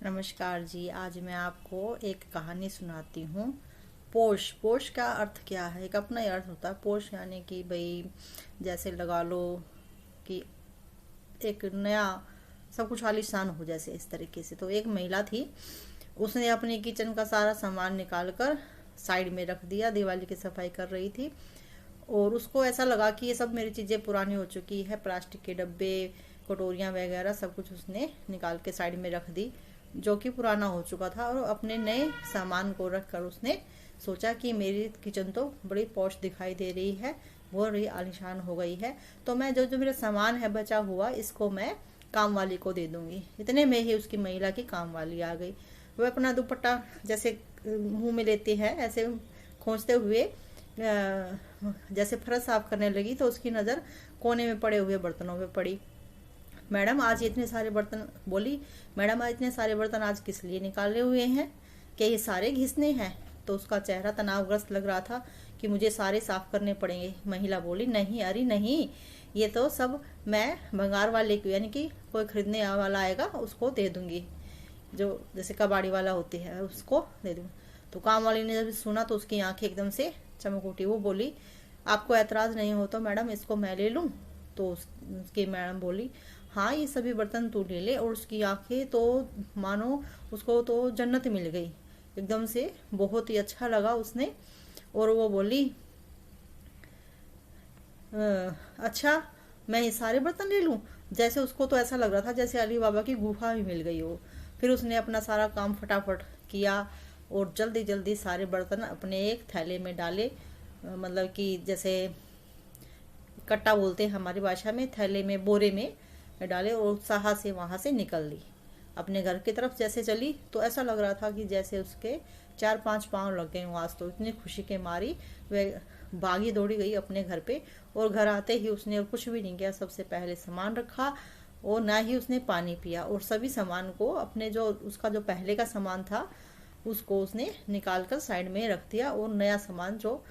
नमस्कार जी। आज मैं आपको एक कहानी सुनाती हूँ। पोष पोष का अर्थ क्या है? एक अपना ही अर्थ होता है पोष, यानी कि भाई जैसे लगा लो कि एक नया सब कुछ आलीशान हो, जैसे इस तरीके से। तो एक महिला थी, उसने अपने किचन का सारा सामान निकाल कर साइड में रख दिया। दिवाली की सफाई कर रही थी और उसको ऐसा लगा कि ये सब मेरी चीज़ें पुरानी हो चुकी है। प्लास्टिक के डब्बे, कटोरियाँ वगैरह सब कुछ उसने निकाल के साइड में रख दी, जो कि पुराना हो चुका था। और अपने नए सामान को रख कर उसने सोचा कि मेरी किचन तो बड़ी पॉश दिखाई दे रही है, बहुत बड़ी आलीशान हो गई है। तो मैं जो जो मेरा सामान है बचा हुआ, इसको मैं काम वाली को दे दूंगी। इतने में ही उसकी महिला की काम वाली आ गई। वह अपना दुपट्टा जैसे मुंह में लेते हैं, ऐसे खोजते हुए जैसे फर्श साफ करने लगी, तो उसकी नज़र कोने में पड़े हुए बर्तनों पे पड़ी। मैडम आज इतने सारे बर्तन बोली मैडम आज इतने सारे बर्तन आज किस लिए निकाले हुए हैं? क्या ये सारे घिसने हैं? तो उसका चेहरा तनावग्रस्त लग रहा था कि मुझे सारे साफ करने पड़ेंगे। महिला बोली, नहीं, अरे नहीं, ये तो सब मैं भंगार वाले को, यानी कि कोई खरीदने वाला आएगा उसको दे दूंगी, जो जैसे कबाड़ी वाला होती है उसको दे दूंगी। तो काम वाली ने जब सुना तो उसकी आंखें एकदम से चमक उठी। वो बोली, आपको एतराज नहीं हो तो मैडम इसको मैं ले लूं? तो उसकी मैडम बोली, हाँ ये सभी बर्तन तू ले ले। और उसकी आंखें तो मानो उसको तो जन्नत मिल गई एकदम से, बहुत ही अच्छा लगा उसने। और वो बोली, अच्छा मैं ये सारे बर्तन ले लूं? जैसे उसको तो ऐसा लग रहा था जैसे अली बाबा की गुफा भी मिल गई हो। फिर उसने अपना सारा काम फटाफट किया और जल्दी जल्दी सारे बर्तन अपने एक थैले में डाले। मतलब कि जैसे कट्टा बोलते हैं हमारी भाषा में, थैले में, बोरे में डाले और उत्साह से वहां से निकल ली। अपने घर की तरफ जैसे चली तो ऐसा लग रहा था कि जैसे उसके 4-5 पाँव लग गए। आज तो इतनी खुशी के मारी वह भागी दौड़ी गई अपने घर पे। और घर आते ही उसने कुछ भी नहीं किया, सबसे पहले सामान रखा और ना ही उसने पानी पिया। और सभी सामान को, अपने जो उसका जो पहले का सामान था उसको उसने निकाल कर साइड में रख दिया। और नया सामान जो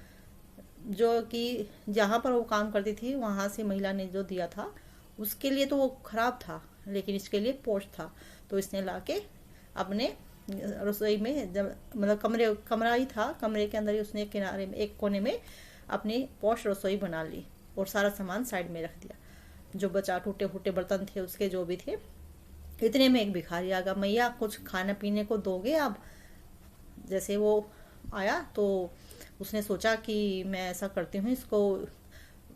जो कि जहाँ पर वो काम करती थी वहां से महिला ने जो दिया था, उसके लिए तो वो खराब था, लेकिन इसके लिए पोष था। तो इसने लाके अपने रसोई में, जब मतलब कमरा ही था, कमरे के अंदर ही उसने किनारे में एक कोने में अपनी पॉश रसोई बना ली और सारा सामान साइड में रख दिया। जो बचा टूटे फूटे बर्तन थे उसके, जो भी थे। इतने में एक भिखारी आ गया। मैया कुछ खाने पीने को दोगे आप? जैसे वो आया तो उसने सोचा कि मैं ऐसा करती हूँ, इसको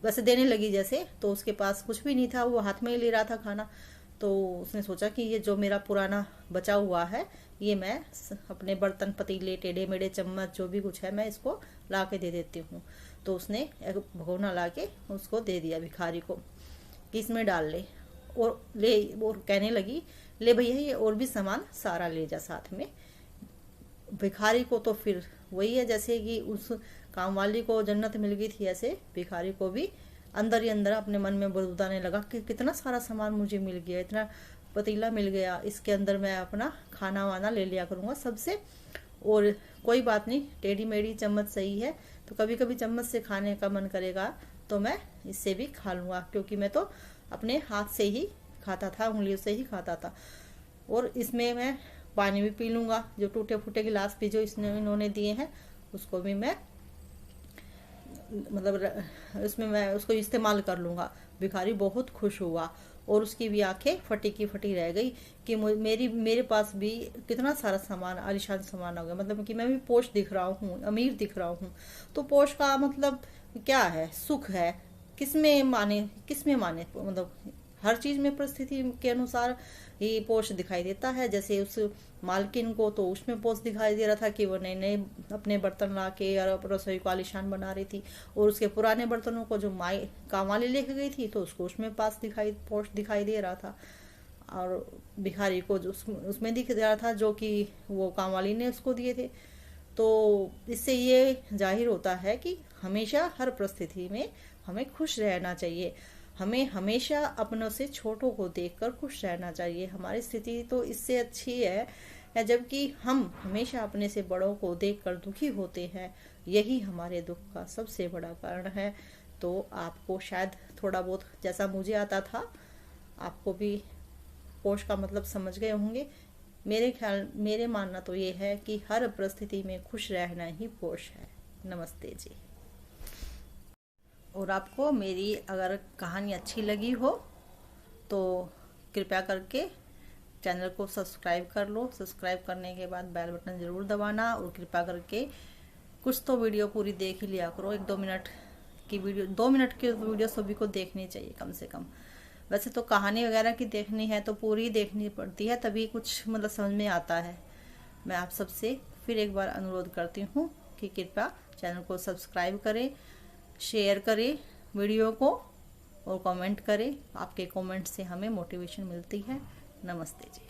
वैसे देने लगी जैसे। तो उसके पास कुछ भी नहीं था, वो हाथ में ही ले रहा था खाना। तो उसने सोचा कि ये जो मेरा पुराना बचा हुआ है, ये मैं अपने बर्तन, पतीले, टेढ़े मेढ़े चम्मच, जो भी कुछ है, मैं इसको ला के दे देती हूँ। तो उसने एक भगोना ला के उसको दे दिया भिखारी को कि इसमें डाल ले। और ले, और कहने लगी, ले भैया ये और भी सामान सारा ले जा साथ में। भिखारी को तो फिर वही है, जैसे कि उस कामवाली को जन्नत मिल गई थी, ऐसे भिखारी को भी अंदर ही अंदर अपने मन में बुदबुदाने लगा कि कितना सारा सामान मुझे मिल गया, इतना पतीला मिल गया, इसके अंदर मैं अपना खाना वाना ले लिया करूंगा सबसे। और कोई बात नहीं, टेढ़ी मेढ़ी चम्मच सही है, तो कभी कभी चम्मच से खाने का मन करेगा तो मैं इससे भी खा लूंगा, क्योंकि मैं तो अपने हाथ से ही खाता था, उंगलियों से ही खाता था। और इसमें मैं पानी भी पी लूंगा, जो टूटे फूटे गिलास भी जो इन्होंने दिए हैं उसको भी मैं, मतलब इसमें मैं उसको इस्तेमाल कर लूंगा। भिखारी बहुत खुश हुआ और उसकी भी आंखें फटी की फटी रह गई कि मेरे पास भी कितना सारा सामान, आलिशान सामान हो गया। मतलब कि मैं भी पोष दिख रहा हूँ, अमीर दिख रहा हूँ। तो पोष का मतलब क्या है? सुख है। किसमें माने, मतलब हर चीज में परिस्थिति के अनुसार ये पोष दिखाई देता है। जैसे उस मालकिन को तो उसमें पोष दिखाई दे रहा था कि वो नए नए अपने बर्तन ला के और रसोई को आलिशान बना रही थी। और उसके पुराने बर्तनों को जो माई काम वाली लेके गई थी तो उसको उसमें पोष दिखाई दे रहा था। और भिखारी को जो उसमें दिख रहा था, जो कि वो काम वाली ने उसको दिए थे। तो इससे ये जाहिर होता है कि हमेशा हर परिस्थिति में हमें खुश रहना चाहिए। हमें हमेशा अपनों से छोटों को देखकर खुश रहना चाहिए। हमारी स्थिति तो इससे अच्छी है, जबकि हम हमेशा अपने से बड़ों को देखकर दुखी होते हैं। यही हमारे दुख का सबसे बड़ा कारण है। तो आपको शायद थोड़ा बहुत, जैसा मुझे आता था, आपको भी पोष का मतलब समझ गए होंगे। मेरे मानना तो ये है कि हर परिस्थिति में खुश रहना ही पोष है। नमस्ते जी। और आपको मेरी अगर कहानी अच्छी लगी हो तो कृपया करके चैनल को सब्सक्राइब कर लो। सब्सक्राइब करने के बाद बेल बटन ज़रूर दबाना, और कृपया करके कुछ तो वीडियो पूरी देख ही लिया करो। 1-2 मिनट की वीडियो, 2 मिनट की वीडियो सभी को देखनी चाहिए कम से कम। वैसे तो कहानी वगैरह की देखनी है तो पूरी देखनी पड़ती है, तभी कुछ मतलब समझ में आता है। मैं आप सबसे फिर एक बार अनुरोध करती हूँ कि कृपया चैनल को सब्सक्राइब करें, शेयर करें वीडियो को, और कमेंट करें। आपके कमेंट से हमें मोटिवेशन मिलती है। नमस्ते जी।